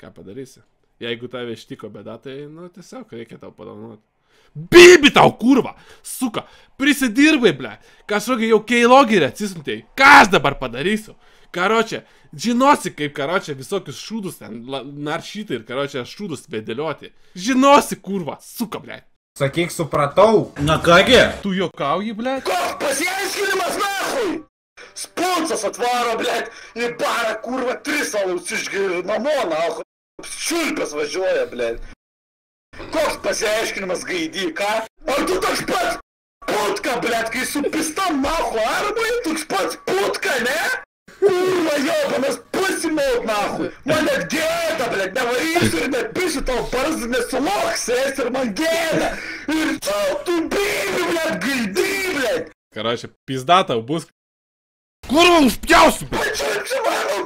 ką padarysi? Jeigu tave ištiko bėda, tai, nu, tiesiog reikia tau padovanoti. Bibi tau, kurva! Suka, prisidirbai, ble. Kažkokį jau keilogirį atsisuntėjai. Ką aš dabar padarysiu? Karočią, žinosi, kaip karočią visokius šūdus ten naršyti ir karočią šūdus vedėlioti. Žinosi, kurva, suka, ble. Sakyk, supratau. Na kągi? Tu juokauji, ble? Koks pasiaiškinimas, nahui? Sponsas atvaro, ble, į barą, kurva, 3 alaus išgeri namo, nahui. Šiulpės važiuoja, ble. Koks pasiaiškinimas gaidy, ką? Ar tu toks pats putka, blėt, kai su pistam nahu armai, toks pats putka, ne? Kurva jobanas, pasimaut nahu. Man net gėda, blėt, nevarysiu ir net pišiu tau barzdą nesuloksės ir man gėda. Ir tu bibi, blėt, gaidy, blėt. Karočią, pizda tau bus. Kurva, užpjausiu, ble. Pačiu, čia mano